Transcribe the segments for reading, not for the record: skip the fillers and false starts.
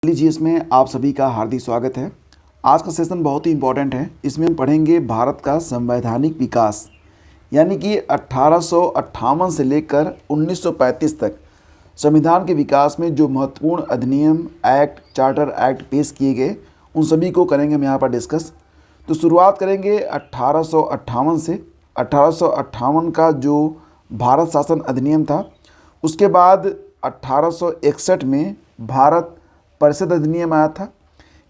GS में आप सभी का हार्दिक स्वागत है। आज का सेशन बहुत ही इम्पोर्टेंट है। इसमें हम पढ़ेंगे भारत का संवैधानिक विकास, यानी कि 1858 से लेकर 1935 तक संविधान के विकास में जो महत्वपूर्ण अधिनियम, एक्ट, चार्टर एक्ट पेश किए गए, उन सभी को करेंगे हम यहाँ पर डिस्कस। तो शुरुआत करेंगे 1858 से। 1858 का जो भारत शासन अधिनियम था, उसके बाद 1861 में भारत परिषद अधिनियम आया था।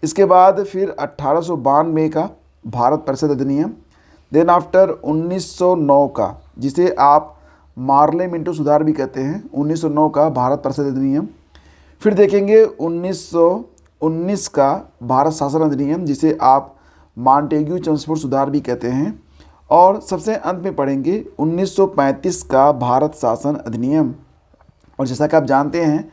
इसके बाद फिर 1892 का भारत परिषद अधिनियम, देन आफ्टर 1909 का, जिसे आप मार्ले मिंटो सुधार भी कहते हैं, 1909 का भारत परिषद अधिनियम। फिर देखेंगे 1919 का भारत शासन अधिनियम, जिसे आप मॉन्टेग्यू चेम्सफोर्ड सुधार भी कहते हैं। और सबसे अंत में पढ़ेंगे 1935 का भारत शासन अधिनियम। और जैसा कि आप जानते हैं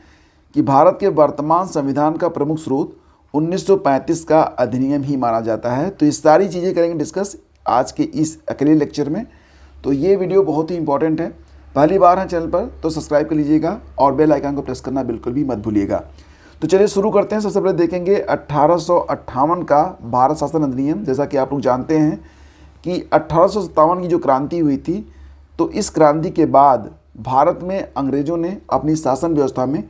कि भारत के वर्तमान संविधान का प्रमुख स्रोत 1935 का अधिनियम ही माना जाता है। तो ये सारी चीज़ें करेंगे डिस्कस आज के इस अकेले लेक्चर में। तो ये वीडियो बहुत ही इंपॉर्टेंट है। पहली बार है चैनल पर तो सब्सक्राइब कर लीजिएगा और बेल आइकन को प्रेस करना बिल्कुल भी मत भूलिएगा। तो चलिए शुरू करते हैं। सबसे पहले देखेंगे 1858 का भारत शासन अधिनियम। जैसा कि आप लोग जानते हैं कि 1857 की जो क्रांति हुई थी, तो इस क्रांति के बाद भारत में अंग्रेज़ों ने अपनी शासन व्यवस्था में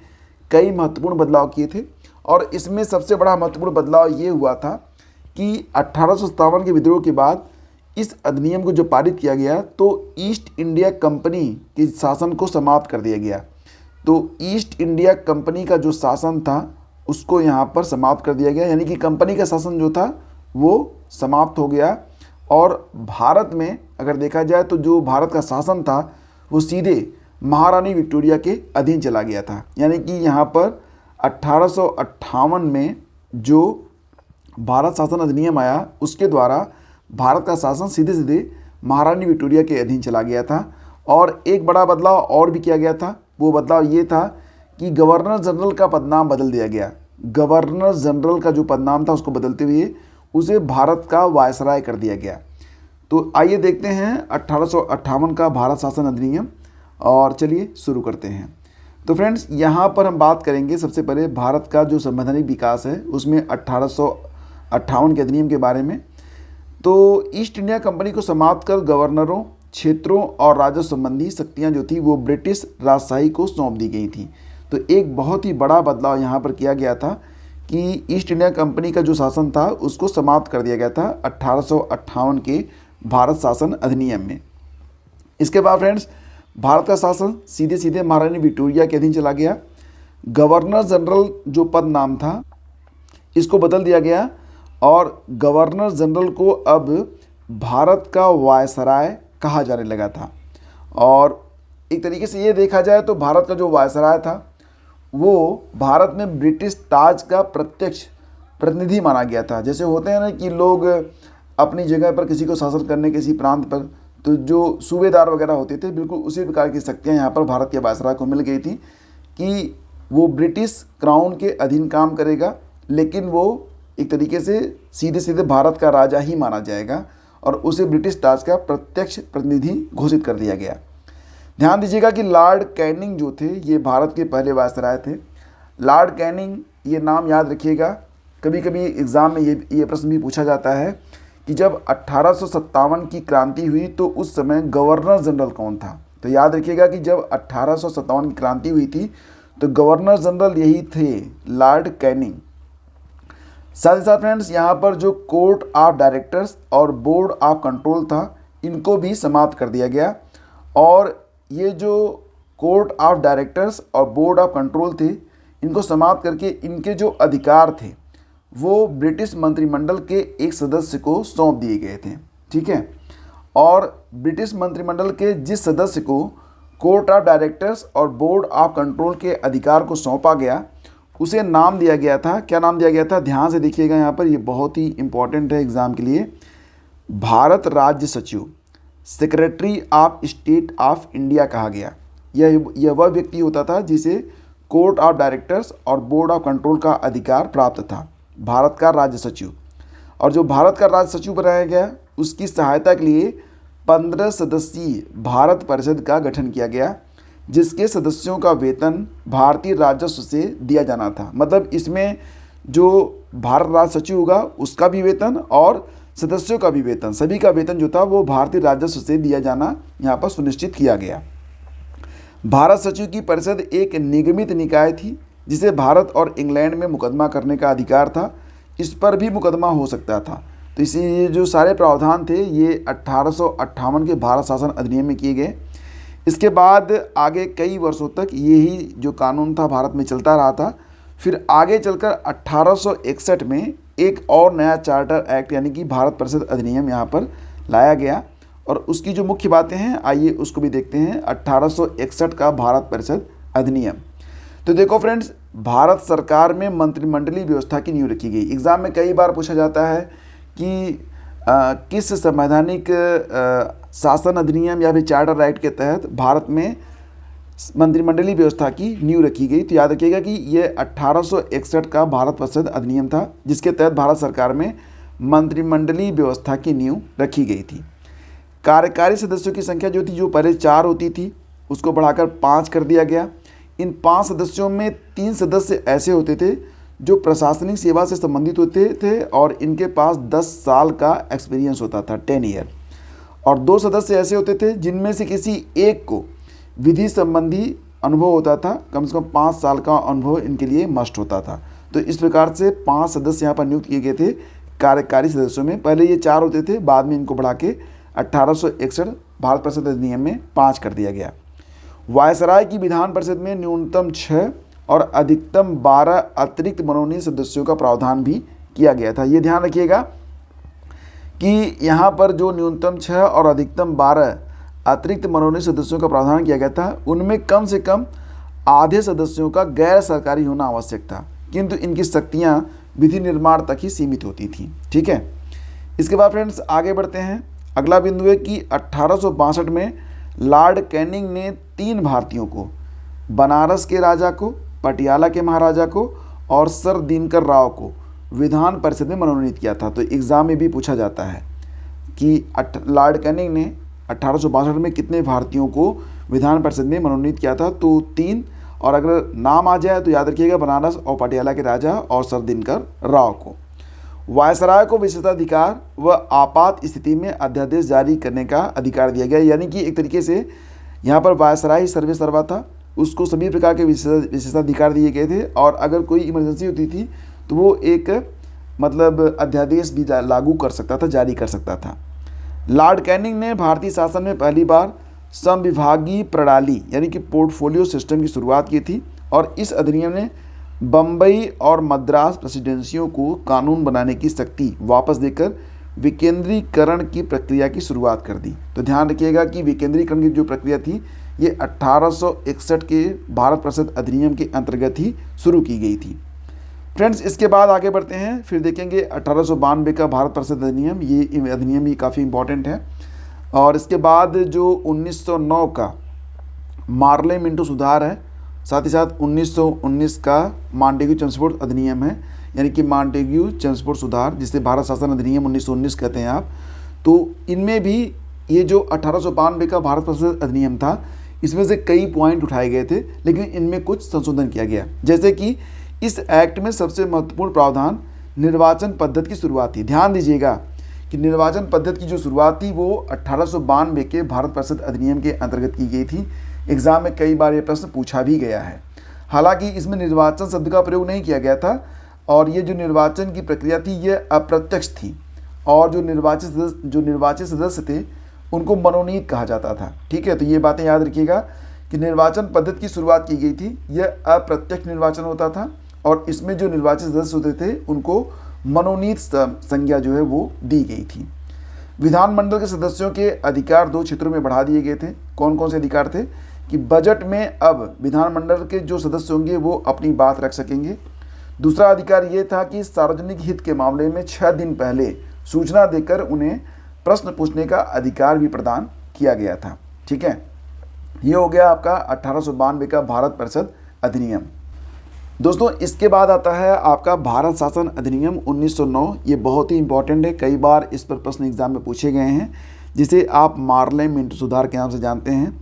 कई महत्वपूर्ण बदलाव किए थे। और इसमें सबसे बड़ा महत्वपूर्ण बदलाव ये हुआ था कि 1857 के विद्रोह के बाद इस अधिनियम को जो पारित किया गया, तो ईस्ट इंडिया कंपनी के शासन को समाप्त कर दिया गया। तो ईस्ट इंडिया कंपनी का जो शासन था उसको यहाँ पर समाप्त कर दिया गया, यानी कि कंपनी का शासन जो था वो समाप्त हो गया। और भारत में अगर देखा जाए तो जो भारत का शासन था वो सीधे महारानी विक्टोरिया के अधीन चला गया था। यानी कि यहाँ पर 1858 में जो भारत शासन अधिनियम आया, उसके द्वारा भारत का शासन सीधे सीधे महारानी विक्टोरिया के अधीन चला गया था। और एक बड़ा बदलाव और भी किया गया था। वो बदलाव ये था कि गवर्नर जनरल का पदनाम बदल दिया गया। गवर्नर जनरल का जो पदनाम था उसको बदलते हुए उसे भारत का वायसराय कर दिया गया। तो आइए देखते हैं 1858 का भारत शासन अधिनियम और चलिए शुरू करते हैं। तो फ्रेंड्स, यहाँ पर हम बात करेंगे सबसे पहले भारत का जो संवैधानिक विकास है उसमें 1858 के अधिनियम के बारे में। तो ईस्ट इंडिया कंपनी को समाप्त कर गवर्नरों, क्षेत्रों और राजस्व संबंधी शक्तियाँ जो थी वो ब्रिटिश राजशाही को सौंप दी गई थी। तो एक बहुत ही बड़ा बदलाव यहाँ पर किया गया था कि ईस्ट इंडिया कंपनी का जो शासन था उसको समाप्त कर दिया गया था 1858 के भारत शासन अधिनियम में। इसके बाद फ्रेंड्स, भारत का शासन सीधे सीधे महारानी विक्टोरिया के अधीन चला गया। गवर्नर जनरल जो पद नाम था इसको बदल दिया गया और गवर्नर जनरल को अब भारत का वायसराय कहा जाने लगा था। और एक तरीके से ये देखा जाए तो भारत का जो वायसराय था वो भारत में ब्रिटिश ताज का प्रत्यक्ष प्रतिनिधि माना गया था। जैसे होते हैं ना कि लोग अपनी जगह पर किसी को शासन करने किसी प्रांत पर, तो जो सूबेदार वगैरह होते थे, बिल्कुल उसी प्रकार की शक्तियाँ यहाँ पर भारत के वायसराय को मिल गई थी कि वो ब्रिटिश क्राउन के अधीन काम करेगा, लेकिन वो एक तरीके से सीधे सीधे भारत का राजा ही माना जाएगा और उसे ब्रिटिश ताज का प्रत्यक्ष प्रतिनिधि घोषित कर दिया गया। ध्यान दीजिएगा कि लॉर्ड कैनिंग जो थे ये भारत के पहले वायसराय थे। लॉर्ड कैनिंग, ये नाम याद रखिएगा। कभी कभी एग्ज़ाम में ये प्रश्न भी पूछा जाता है कि जब 1857 की क्रांति हुई तो उस समय गवर्नर जनरल कौन था। तो याद रखिएगा कि जब 1857 की क्रांति हुई थी तो गवर्नर जनरल यही थे, लॉर्ड कैनिंग। साथ ही साथ फ्रेंड्स, यहाँ पर जो कोर्ट ऑफ डायरेक्टर्स और बोर्ड ऑफ कंट्रोल था इनको भी समाप्त कर दिया गया। और ये जो कोर्ट ऑफ डायरेक्टर्स और बोर्ड ऑफ कंट्रोल थे, इनको समाप्त करके इनके जो अधिकार थे वो ब्रिटिश मंत्रिमंडल के एक सदस्य को सौंप दिए गए थे। ठीक है। और ब्रिटिश मंत्रिमंडल के जिस सदस्य को कोर्ट ऑफ डायरेक्टर्स और बोर्ड ऑफ कंट्रोल के अधिकार को सौंपा गया उसे नाम दिया गया था, क्या नाम दिया गया था, ध्यान से देखिएगा यहाँ पर, ये बहुत ही इंपॉर्टेंट है एग्ज़ाम के लिए। भारत राज्य सचिव, secretary of state of India कहा गया। यह वह व्यक्ति होता था जिसे कोर्ट ऑफ डायरेक्टर्स और बोर्ड ऑफ कंट्रोल का अधिकार प्राप्त था, भारत का राज्य सचिव। और जो भारत का राज्य सचिव बनाया गया उसकी सहायता के लिए 15 सदस्यीय भारत परिषद का गठन किया गया, जिसके सदस्यों का वेतन भारतीय राजस्व से दिया जाना था। मतलब इसमें जो भारत राज्य सचिव होगा उसका भी वेतन और सदस्यों का भी वेतन, सभी का वेतन जो था वो भारतीय राजस्व से दिया जाना यहाँ पर सुनिश्चित किया गया। भारत सचिव की परिषद एक निगमित निकाय थी जिसे भारत और इंग्लैंड में मुकदमा करने का अधिकार था, इस पर भी मुकदमा हो सकता था। तो इसी ये जो सारे प्रावधान थे ये 1858 के भारत शासन अधिनियम में किए गए। इसके बाद आगे कई वर्षों तक यही जो कानून था भारत में चलता रहा था। फिर आगे चलकर 1861 में एक और नया चार्टर एक्ट यानी कि भारत परिषद अधिनियम यहाँ पर लाया गया और उसकी जो मुख्य बातें हैं आइए उसको भी देखते हैं। 1861 का भारत परिषद अधिनियम। तो देखो फ्रेंड्स, भारत सरकार में मंत्रिमंडलीय व्यवस्था की नींव रखी गई। एग्ज़ाम में कई बार पूछा जाता है कि किस संवैधानिक शासन अधिनियम या फिर चार्टर एक्ट के तहत भारत में मंत्रिमंडलीय व्यवस्था की नींव रखी गई। तो याद रखिएगा कि ये 1861 का भारत परिषद अधिनियम था जिसके तहत भारत सरकार में मंत्रिमंडलीय व्यवस्था की नींव रखी गई थी। कार्यकारी सदस्यों की संख्या जो थी, जो पहले 4 होती थी उसको बढ़ाकर 5 कर दिया गया। इन 5 सदस्यों में 3 सदस्य ऐसे होते थे जो प्रशासनिक सेवा से संबंधित होते थे और इनके पास 10 साल का एक्सपीरियंस होता था, 10 ईयर, और 2 सदस्य ऐसे होते थे जिनमें से किसी एक को विधि संबंधी अनुभव होता था, कम से कम 5 साल का अनुभव इनके लिए मस्ट होता था। तो इस प्रकार से 5 सदस्य यहाँ पर नियुक्त किए गए थे कार्यकारी सदस्यों में। पहले ये 4 होते थे, बाद में इनको बढ़ा के 1861 भारत परिषद अधिनियम में 5 कर दिया गया। वायसराय की विधान परिषद में न्यूनतम 6 और अधिकतम 12 अतिरिक्त मनोनीत सदस्यों का प्रावधान भी किया गया था। ये ध्यान रखिएगा कि यहाँ पर जो न्यूनतम 6 और अधिकतम 12 अतिरिक्त मनोनीत सदस्यों का प्रावधान किया गया था उनमें कम से कम आधे सदस्यों का गैर सरकारी होना आवश्यक था, किंतु इनकी शक्तियाँ विधि निर्माण तक ही सीमित होती थी। ठीक है, इसके बाद फ्रेंड्स आगे बढ़ते हैं। अगला बिंदु है कि 1862 में लॉर्ड कैनिंग ने 3 भारतीयों को, बनारस के राजा को, पटियाला के महाराजा को और सर दिनकर राव को विधान परिषद में मनोनीत किया था। तो एग्ज़ाम में भी पूछा जाता है कि लॉर्ड कैनिंग ने 1862 में कितने भारतीयों को विधान परिषद में मनोनीत किया था। तो 3, और अगर नाम आ जाए तो याद रखिएगा बनारस और पटियाला के राजा और सर दिनकर राव को। वायसराय को विशेषाधिकार व आपात स्थिति में अध्यादेश जारी करने का अधिकार दिया गया, यानी कि एक तरीके से यहाँ पर वायसराय ही सर्वे सर्वा था, उसको सभी प्रकार के विशेषाधिकार दिए गए थे और अगर कोई इमरजेंसी होती थी तो वो एक मतलब अध्यादेश भी लागू कर सकता था, जारी कर सकता था। लॉर्ड कैनिंग ने भारतीय शासन में पहली बार संविभागीय प्रणाली यानी कि पोर्टफोलियो सिस्टम की शुरुआत की थी और इस अधिनियम ने बम्बई और मद्रास प्रेसिडेंसियों को कानून बनाने की शक्ति वापस देकर विकेंद्रीकरण की प्रक्रिया की शुरुआत कर दी। तो ध्यान रखिएगा कि विकेंद्रीकरण की जो प्रक्रिया थी ये 1861 के भारत परिषद अधिनियम के अंतर्गत ही शुरू की गई थी। फ्रेंड्स इसके बाद आगे बढ़ते हैं, फिर देखेंगे 1892 का भारत परिषद अधिनियम। ये अधिनियम भी काफ़ी इम्पोर्टेंट है। और इसके बाद जो 1909 का मार्ले मिंटो सुधार है, साथ ही साथ 1919 का मॉन्टेग्यू चेम्सफोर्ड अधिनियम है, यानी कि मॉन्टेग्यू चेम्सफोर्ड सुधार जिसे भारत शासन अधिनियम 1919 कहते हैं आप। तो इनमें भी ये जो 1892 का भारत परिषद अधिनियम था इसमें से कई पॉइंट उठाए गए थे, लेकिन इनमें कुछ संशोधन किया गया। जैसे कि इस एक्ट में सबसे महत्वपूर्ण प्रावधान निर्वाचन पद्धति की शुरुआत थी। ध्यान दीजिएगा कि निर्वाचन पद्धति की जो शुरुआत थी वो 1892 के भारत परिषद अधिनियम के अंतर्गत की गई थी। एग्जाम में कई बार ये प्रश्न पूछा भी गया है। हालांकि इसमें निर्वाचन शब्द का प्रयोग नहीं किया गया था और ये जो निर्वाचन की प्रक्रिया थी ये अप्रत्यक्ष थी और जो निर्वाचित सदस्य थे उनको मनोनीत कहा जाता था। ठीक है, तो ये बातें याद रखिएगा कि निर्वाचन पद्धति की शुरुआत की गई थी, यह अप्रत्यक्ष निर्वाचन होता था और इसमें जो निर्वाचित सदस्य होते थे उनको मनोनीत संज्ञा जो है वो दी गई थी। विधानमंडल के सदस्यों के अधिकार 2 क्षेत्रों में बढ़ा दिए गए थे। कौन कौन से अधिकार थे कि बजट में अब विधानमंडल के जो सदस्य होंगे वो अपनी बात रख सकेंगे। दूसरा अधिकार ये था कि सार्वजनिक हित के मामले में 6 दिन पहले सूचना देकर उन्हें प्रश्न पूछने का अधिकार भी प्रदान किया गया था। ठीक है, ये हो गया आपका 1892 का भारत परिषद अधिनियम। दोस्तों इसके बाद आता है आपका भारत शासन अधिनियम 1909। ये बहुत ही इंपॉर्टेंट है, कई बार इस पर प्रश्न एग्जाम में पूछे गए हैं, जिसे आप मार्ले मिंटो सुधार के नाम से जानते हैं।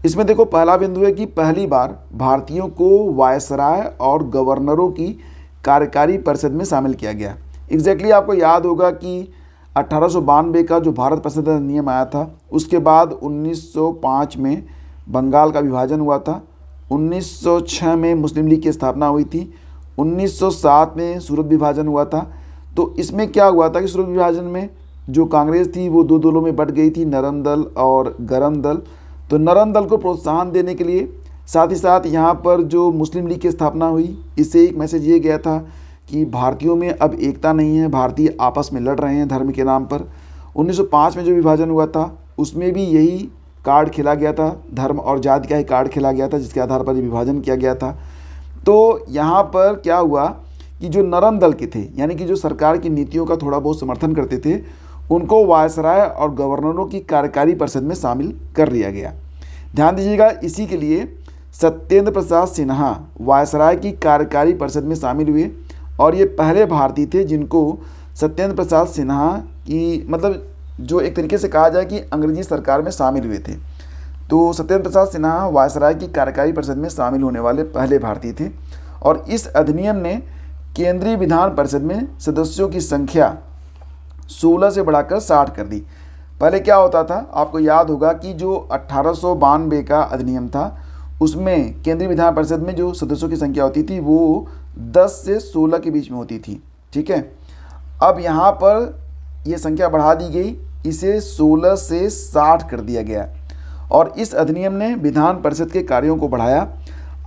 इसमें देखो पहला बिंदु है कि पहली बार भारतीयों को वायसराय और गवर्नरों की कार्यकारी परिषद में शामिल किया गया। एग्जैक्टली आपको याद होगा कि 1892 का जो भारत परिषद अधिनियम आया था, उसके बाद 1905 में बंगाल का विभाजन हुआ था, 1906 में मुस्लिम लीग की स्थापना हुई थी, 1907 में सूरत विभाजन हुआ था। तो इसमें क्या हुआ था कि सूरत विभाजन में जो कांग्रेस थी वो दो दलों में बट गई थी, नरम दल और गरम दल। तो नरम दल को प्रोत्साहन देने के लिए साथ ही साथ यहाँ पर जो मुस्लिम लीग की स्थापना हुई, इससे एक मैसेज ये गया था कि भारतीयों में अब एकता नहीं है, भारतीय आपस में लड़ रहे हैं धर्म के नाम पर। 1905 में जो विभाजन हुआ था उसमें भी यही कार्ड खेला गया था, धर्म और जाति का ही कार्ड खेला गया था, जिसके आधार पर विभाजन किया गया था। तो यहाँ पर क्या हुआ कि जो नरम दल के थे, यानी कि जो सरकार की नीतियों का थोड़ा बहुत समर्थन करते थे, उनको वायसराय और गवर्नरों की कार्यकारी परिषद में शामिल कर लिया गया। ध्यान दीजिएगा, इसी के लिए सत्येंद्र प्रसाद सिन्हा वायसराय की कार्यकारी परिषद में शामिल हुए और ये पहले भारतीय थे जिनको सत्येंद्र प्रसाद सिन्हा की, मतलब जो एक तरीके से कहा जाए कि अंग्रेजी सरकार में शामिल हुए थे। तो सत्येंद्र प्रसाद सिन्हा वायसराय की कार्यकारी परिषद में शामिल होने वाले पहले भारतीय थे। और इस अधिनियम ने केंद्रीय विधान परिषद में सदस्यों की संख्या 16 से बढ़ाकर 60 कर दी। पहले क्या होता था, आपको याद होगा कि जो 1892 का अधिनियम था उसमें केंद्रीय विधान परिषद में जो सदस्यों की संख्या होती थी वो 10 से 16 के बीच में होती थी। ठीक है, अब यहाँ पर ये संख्या बढ़ा दी गई, इसे 16 से 60 कर दिया गया और इस अधिनियम ने विधान परिषद के कार्यों को बढ़ाया।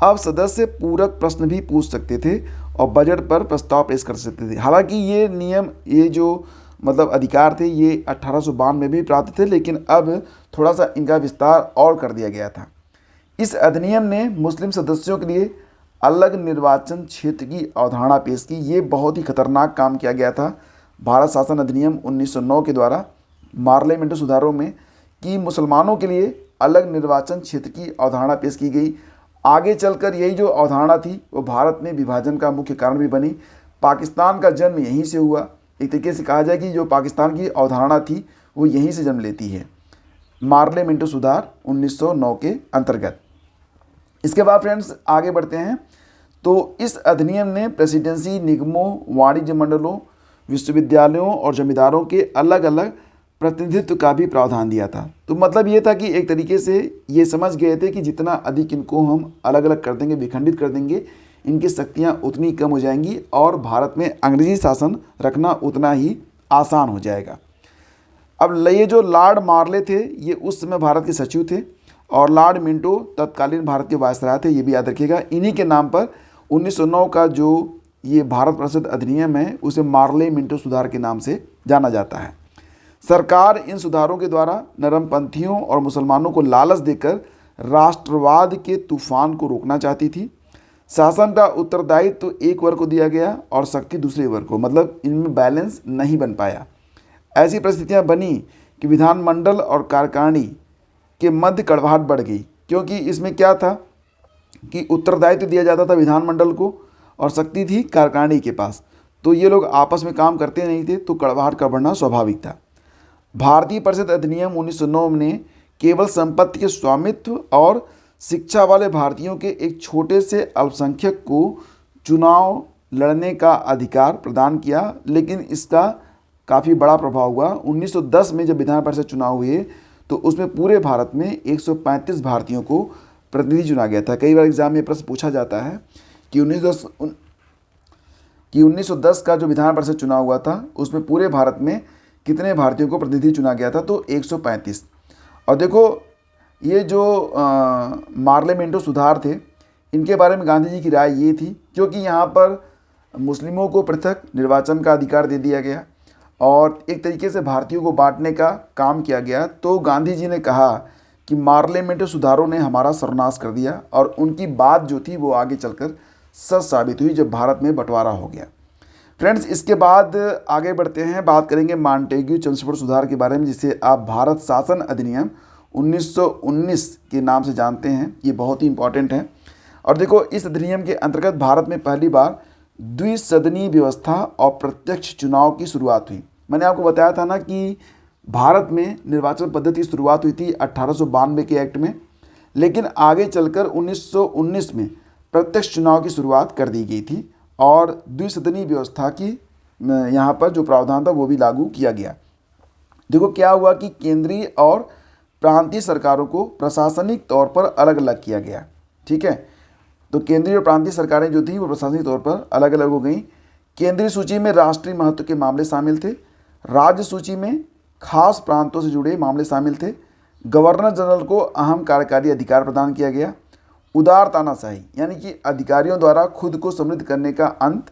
अब सदस्य पूरक प्रश्न भी पूछ सकते थे और बजट पर प्रस्ताव पेश कर सकते थे। हालांकि ये नियम, ये जो मतलब अधिकार थे, ये 1892 में भी प्राप्त थे, लेकिन अब थोड़ा सा इनका विस्तार और कर दिया गया था। इस अधिनियम ने मुस्लिम सदस्यों के लिए अलग निर्वाचन क्षेत्र की अवधारणा पेश की। ये बहुत ही खतरनाक काम किया गया था भारत शासन अधिनियम 1909 के द्वारा पार्लियामेंट्री सुधारों में, कि मुसलमानों के लिए अलग निर्वाचन क्षेत्र की अवधारणा पेश की गई। आगे चलकर यही जो अवधारणा थी वो भारत में विभाजन का मुख्य कारण भी बनी। पाकिस्तान का जन्म यहीं से हुआ। एक तरीके से कहा जाए कि जो पाकिस्तान की अवधारणा थी वो यहीं से जन्म लेती है, पार्लियामेंट्री सुधार 1909 के अंतर्गत। इसके बाद फ्रेंड्स आगे बढ़ते हैं। तो इस अधिनियम ने प्रेसिडेंसी, निगमों, वाणिज्य मंडलों, विश्वविद्यालयों और जमींदारों के अलग अलग प्रतिनिधित्व का भी प्रावधान दिया था। तो मतलब ये था कि एक तरीके से ये समझ गए थे कि जितना अधिक इनको हम अलग अलग कर देंगे, विखंडित कर देंगे, इनकी शक्तियाँ उतनी कम हो जाएंगी और भारत में अंग्रेजी शासन रखना उतना ही आसान हो जाएगा। अब ये जो लॉर्ड मार्ले थे ये उस समय भारत के सचिव थे और लॉर्ड मिंटो तत्कालीन भारत के वायसराय थे, ये भी याद रखिएगा। इन्हीं के नाम पर 1909 का जो ये भारत परिषद अधिनियम है उसे मार्ले मिंटो सुधार के नाम से जाना जाता है। सरकार इन सुधारों के द्वारा नरमपंथियों और मुसलमानों को लालच देकर राष्ट्रवाद के तूफान को रोकना चाहती थी। शासन का उत्तरदायित्व तो एक वर्ग को दिया गया और शक्ति दूसरे वर्ग को, मतलब इनमें बैलेंस नहीं बन पाया। ऐसी परिस्थितियां बनी कि विधानमंडल और कार्यकारिणी के मध्य कड़वाहट बढ़ गई, क्योंकि इसमें क्या था कि उत्तरदायित्व दिया जाता था विधानमंडल को और शक्ति थी कार्यकारिणी के पास। तो ये लोग आपस में काम करते नहीं थे, तो कड़वाहट का बढ़ना स्वाभाविक था। भारतीय परिषद अधिनियम 1909 ने केवल संपत्ति के स्वामित्व और शिक्षा वाले भारतीयों के एक छोटे से अल्पसंख्यक को चुनाव लड़ने का अधिकार प्रदान किया, लेकिन इसका काफ़ी बड़ा प्रभाव हुआ। 1910 में जब विधान परिषद चुनाव हुए तो उसमें पूरे भारत में 135 भारतीयों को प्रतिनिधि चुना गया था। कई बार एग्जाम में प्रश्न पूछा जाता है कि 1910 का जो विधान परिषद चुनाव हुआ था उसमें पूरे भारत में कितने भारतीयों को प्रतिनिधि चुना गया था, तो 135। और देखो ये जो मार्ले मिंटो सुधार थे, इनके बारे में गांधी जी की राय ये थी, क्योंकि यहाँ पर मुस्लिमों को पृथक निर्वाचन का अधिकार दे दिया गया और एक तरीके से भारतीयों को बांटने का काम किया गया। तो गांधी जी ने कहा कि मार्ले मिंटो सुधारों ने हमारा सर्वनाश कर दिया और उनकी बात जो थी वो आगे चलकर सच साबित हुई जब भारत में बंटवारा हो गया। फ्रेंड्स, इसके बाद आगे बढ़ते हैं, बात करेंगे मॉन्टेग्यू चेम्सफोर्ड सुधार के बारे में, जिसे आप भारत शासन अधिनियम 1919 के नाम से जानते हैं। ये बहुत ही इंपॉर्टेंट है। और देखो, इस अधिनियम के अंतर्गत भारत में पहली बार द्विसदनीय व्यवस्था और प्रत्यक्ष चुनाव की शुरुआत हुई। मैंने आपको बताया था ना कि भारत में निर्वाचन पद्धति की शुरुआत हुई थी 1892 के एक्ट में, लेकिन आगे चलकर 1919 में प्रत्यक्ष चुनाव की शुरुआत कर दी गई थी और द्विसदनीय व्यवस्था की यहाँ पर जो प्रावधान था वो भी लागू किया गया। देखो क्या हुआ कि केंद्रीय और प्रांतीय सरकारों को प्रशासनिक तौर पर अलग अलग किया गया। ठीक है, तो केंद्रीय और प्रांतीय सरकारें जो थी वो प्रशासनिक तौर पर अलग अलग हो गई। केंद्रीय सूची में राष्ट्रीय महत्व के मामले शामिल थे, राज्य सूची में खास प्रांतों से जुड़े मामले शामिल थे। गवर्नर जनरल को अहम कार्यकारी अधिकार प्रदान किया गया। उदार तानाशाही यानी कि अधिकारियों द्वारा खुद को समृद्ध करने का अंत,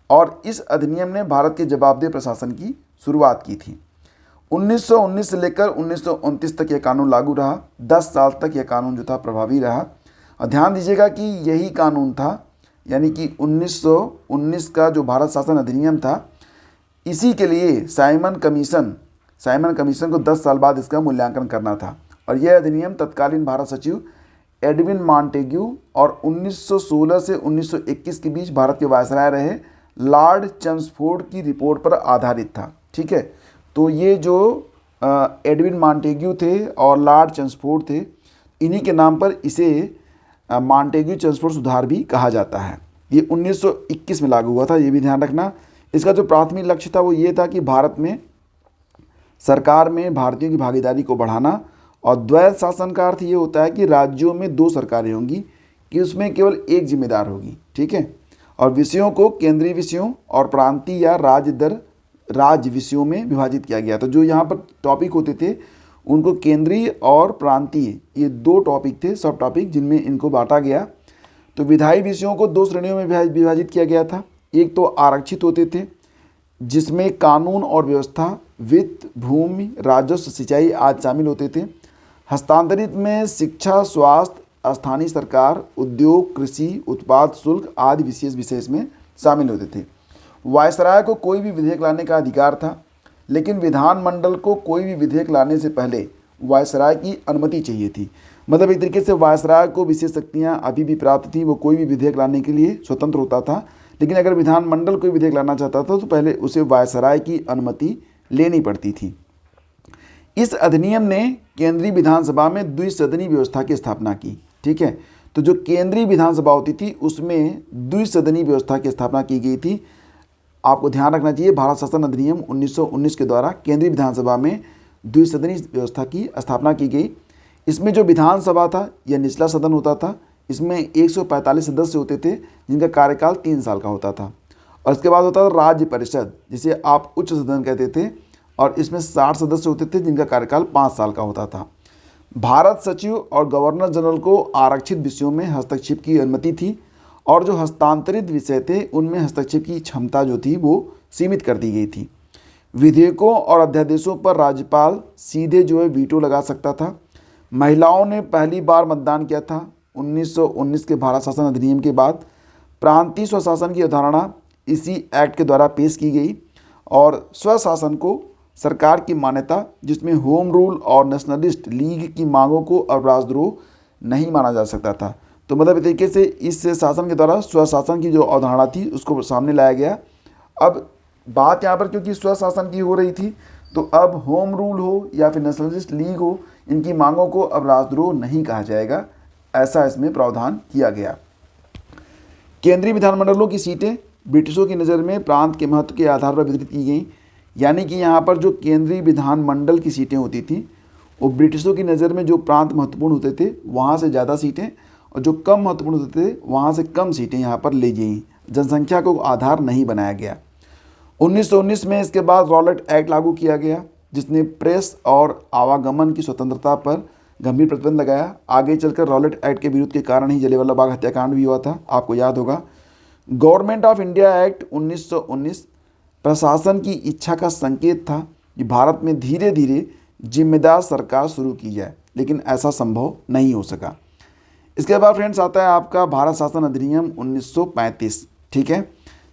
और इस अधिनियम ने भारत के जवाबदेह प्रशासन की शुरुआत की थी। 1919 से लेकर 1929 तक यह कानून लागू रहा। 10 साल तक यह कानून जो था प्रभावी रहा। और ध्यान दीजिएगा कि यही कानून था, यानी कि 1919 का जो भारत शासन अधिनियम था, इसी के लिए साइमन कमीशन को 10 साल बाद इसका मूल्यांकन करना था। और यह अधिनियम तत्कालीन भारत सचिव एडविन मॉन्टेग्यू और 1916 से 1921 के बीच भारत के वायसराय रहे लॉर्ड चेम्सफोर्ड की रिपोर्ट पर आधारित था। ठीक है, तो ये जो एडविन मॉन्टेग्यू थे और लॉर्ड चेम्सफोर्ड थे, इन्हीं के नाम पर इसे मॉन्टेग्यू चेम्सफोर्ड सुधार भी कहा जाता है। ये 1921 में लागू हुआ था, ये भी ध्यान रखना। इसका जो प्राथमिक लक्ष्य था वो ये था कि भारत में सरकार में भारतीयों की भागीदारी को बढ़ाना। और द्वैध शासन का अर्थ ये होता है कि राज्यों में 2 सरकारें होंगी कि उसमें केवल एक जिम्मेदार होगी। ठीक है, और विषयों को केंद्रीय विषयों और प्रांतीय या राज्य विषयों में विभाजित किया गया। तो जो यहाँ पर टॉपिक होते थे उनको केंद्रीय और प्रांतीय, ये 2 टॉपिक थे, सब टॉपिक, जिनमें इनको बांटा गया। तो विधायी विषयों को 2 श्रेणियों में विभाजित किया गया था। एक तो आरक्षित होते थे, जिसमें कानून और व्यवस्था, वित्त, भूमि, राजस्व, सिंचाई आदि शामिल होते थे। हस्तांतरित में शिक्षा, स्वास्थ्य, स्थानीय सरकार, उद्योग, कृषि, उत्पाद शुल्क आदि विशेष में शामिल होते थे। वायसराय को कोई भी विधेयक लाने का अधिकार था, लेकिन विधानमंडल को कोई भी विधेयक लाने से पहले वायसराय की अनुमति चाहिए थी। मतलब एक तरीके से वायसराय को विशेष शक्तियाँ अभी भी प्राप्त थी, वो कोई भी विधेयक लाने के लिए स्वतंत्र होता था। लेकिन अगर विधानमंडल कोई विधेयक लाना चाहता था तो पहले उसे वायसराय की अनुमति लेनी पड़ती थी। इस अधिनियम ने केंद्रीय विधानसभा में द्विसदनीय व्यवस्था की स्थापना की। ठीक है, तो जो केंद्रीय विधानसभा होती थी उसमें द्विसदनीय व्यवस्था की स्थापना की गई थी। आपको ध्यान रखना चाहिए, भारत शासन अधिनियम 1919 के द्वारा केंद्रीय विधानसभा में द्विसदनीय व्यवस्था की स्थापना की गई। इसमें जो विधानसभा था यह निचला सदन होता था। इसमें 145 सदस्य होते थे जिनका कार्यकाल 3 साल का होता था। और इसके बाद होता था राज्य परिषद, जिसे आप उच्च सदन कहते थे, और इसमें 60 सदस्य होते थे जिनका कार्यकाल 5 साल का होता था। भारत सचिव और गवर्नर जनरल को आरक्षित विषयों में हस्तक्षेप की अनुमति थी, और जो हस्तांतरित विषय थे उनमें हस्तक्षेप की क्षमता जो थी वो सीमित कर दी गई थी। विधेयकों और अध्यादेशों पर राज्यपाल सीधे जो है वीटो लगा सकता था। महिलाओं ने पहली बार मतदान किया था 1919 के भारत शासन अधिनियम के बाद। प्रांतीय स्वशासन की अवधारणा इसी एक्ट के द्वारा पेश की गई, और स्वशासन को सरकार की मान्यता, जिसमें होम रूल और नेशनलिस्ट लीग की मांगों को अपराधद्रोह नहीं माना जा सकता था। तो मतलब एक तरीके से इस शासन के द्वारा स्वशासन की जो अवधारणा थी उसको सामने लाया गया। अब बात यहाँ पर क्योंकि स्वशासन की हो रही थी, तो अब होम रूल हो या फिर नेशनलिस्ट लीग हो, इनकी मांगों को अपराधद्रोह नहीं कहा जाएगा, ऐसा इसमें प्रावधान किया गया। केंद्रीय विधानमंडलों की सीटें ब्रिटिशों की नज़र में प्रांत के महत्व के आधार पर वितरित की गई। यानी कि यहाँ पर जो केंद्रीय विधानमंडल की सीटें होती थी वो ब्रिटिशों की नज़र में जो प्रांत महत्वपूर्ण होते थे वहाँ से ज़्यादा सीटें, और जो कम महत्वपूर्ण होते थे वहाँ से कम सीटें यहाँ पर ली गई। जनसंख्या को आधार नहीं बनाया गया। 1919 में इसके बाद रॉलेट एक्ट लागू किया गया, जिसने प्रेस और आवागमन की स्वतंत्रता पर गंभीर प्रतिबंध लगाया। आगे चलकर रॉलेट एक्ट के विरोध के कारण ही जलियांवाला बाग हत्याकांड भी हुआ था, आपको याद होगा। गवर्नमेंट ऑफ इंडिया एक्ट 1919 प्रशासन की इच्छा का संकेत था कि भारत में धीरे धीरे जिम्मेदार सरकार शुरू की जाए, लेकिन ऐसा संभव नहीं हो सका। इसके बाद फ्रेंड्स आता है आपका भारत शासन अधिनियम 1935। ठीक है,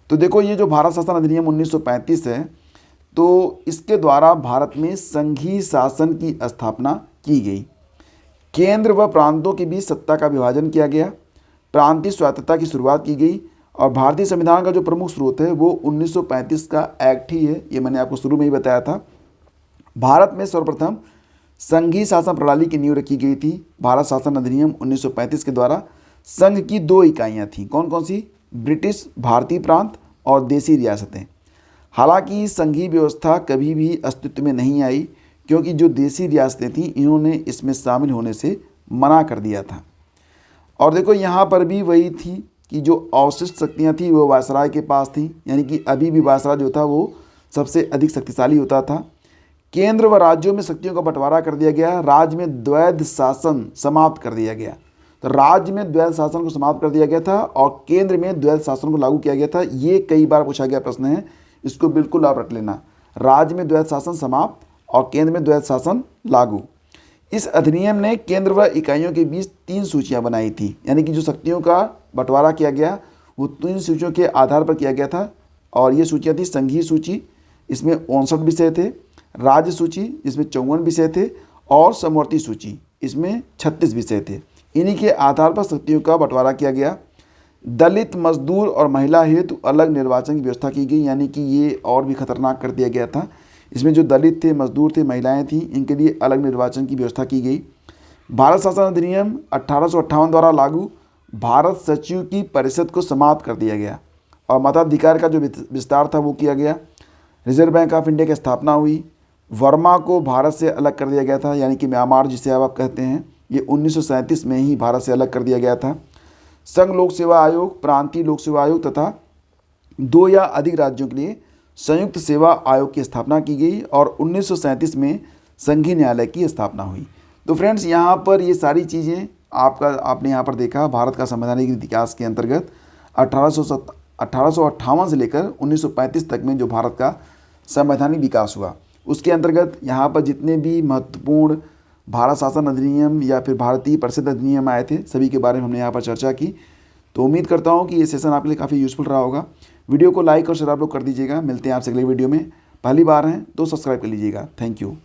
तो देखो ये जो भारत शासन अधिनियम 1935 है, तो इसके द्वारा भारत में संघीय शासन की स्थापना की गई। केंद्र व प्रांतों के बीच सत्ता का विभाजन किया गया। प्रांतीय स्वायत्तता की शुरुआत की गई, और भारतीय संविधान का जो प्रमुख स्रोत है वो 1935 का एक्ट ही है। ये मैंने आपको शुरू में ही बताया था। भारत में सर्वप्रथम संघीय शासन प्रणाली की नींव रखी गई थी। भारत शासन अधिनियम 1935 के द्वारा संघ की 2 इकाइयाँ थीं। कौन कौन सी? ब्रिटिश भारतीय प्रांत और देसी रियासतें। हालांकि संघीय व्यवस्था कभी भी अस्तित्व में नहीं आई, क्योंकि जो देसी रियासतें थीं इन्होंने इसमें शामिल होने से मना कर दिया था। और देखो यहाँ पर भी वही थी कि जो अवशिष्ट शक्तियाँ थी वो वायसराय के पास थी, यानी कि अभी भी वायसराय जो था वो सबसे अधिक शक्तिशाली होता था। केंद्र व राज्यों में शक्तियों का बंटवारा कर दिया गया, राज्य में द्वैध शासन समाप्त कर दिया गया। तो राज्य में द्वैध शासन को समाप्त कर दिया गया था और केंद्र में द्वैध शासन को लागू किया गया था। ये कई बार पूछा गया प्रश्न है, इसको बिल्कुल आप रट लेना। राज्य में द्वैध शासन समाप्त और केंद्र में द्वैध शासन लागू। इस अधिनियम ने केंद्र व इकाइयों के बीच 3 सूचियां बनाई थी, यानी कि जो शक्तियों का बंटवारा किया गया वो 3 सूचियों के आधार पर किया गया था। और ये सूचियां थी संघीय सूची, इसमें 59 विषय थे, राज्य सूची इसमें 54 विषय थे और समवर्ती सूची इसमें 36 विषय थे। इन्हीं के आधार पर शक्तियों का बंटवारा किया गया। दलित, मजदूर और महिला हेतु अलग निर्वाचन की व्यवस्था की गई, यानी कि ये और भी खतरनाक कर दिया गया था। इसमें जो दलित थे, मजदूर थे, महिलाएं थीं, इनके लिए अलग निर्वाचन की व्यवस्था की गई। भारत शासन अधिनियम 1858 द्वारा लागू भारत सचिव की परिषद को समाप्त कर दिया गया और मताधिकार का जो विस्तार था वो किया गया। रिजर्व बैंक ऑफ इंडिया की स्थापना हुई। वर्मा को भारत से अलग कर दिया गया था, यानी कि म्यांमार जिसे आप कहते हैं, ये 1937 में ही भारत से अलग कर दिया गया था। संघ लोक सेवा आयोग, प्रांतीय लोक सेवा आयोग तथा 2 या अधिक राज्यों के लिए संयुक्त सेवा आयोग की स्थापना की गई और 1937 में संघीय न्यायालय की स्थापना हुई। तो फ्रेंड्स, यहाँ पर ये सारी चीज़ें आपने यहाँ पर देखा। भारत का संवैधानिक इतिहास के अंतर्गत 1858 से लेकर 1935 तक में जो भारत का संवैधानिक विकास हुआ, उसके अंतर्गत यहाँ पर जितने भी महत्वपूर्ण भारत शासन अधिनियम या फिर भारतीय परिषद अधिनियम आए थे, सभी के बारे में हमने यहाँ पर चर्चा की। तो उम्मीद करता हूँ कि ये सेशन आपके लिए काफ़ी यूज़फुल रहा होगा। वीडियो को लाइक और शेयर आप लोग कर दीजिएगा। मिलते हैं आपसे अगले वीडियो में। पहली बार हैं तो सब्सक्राइब कर लीजिएगा। Thank you.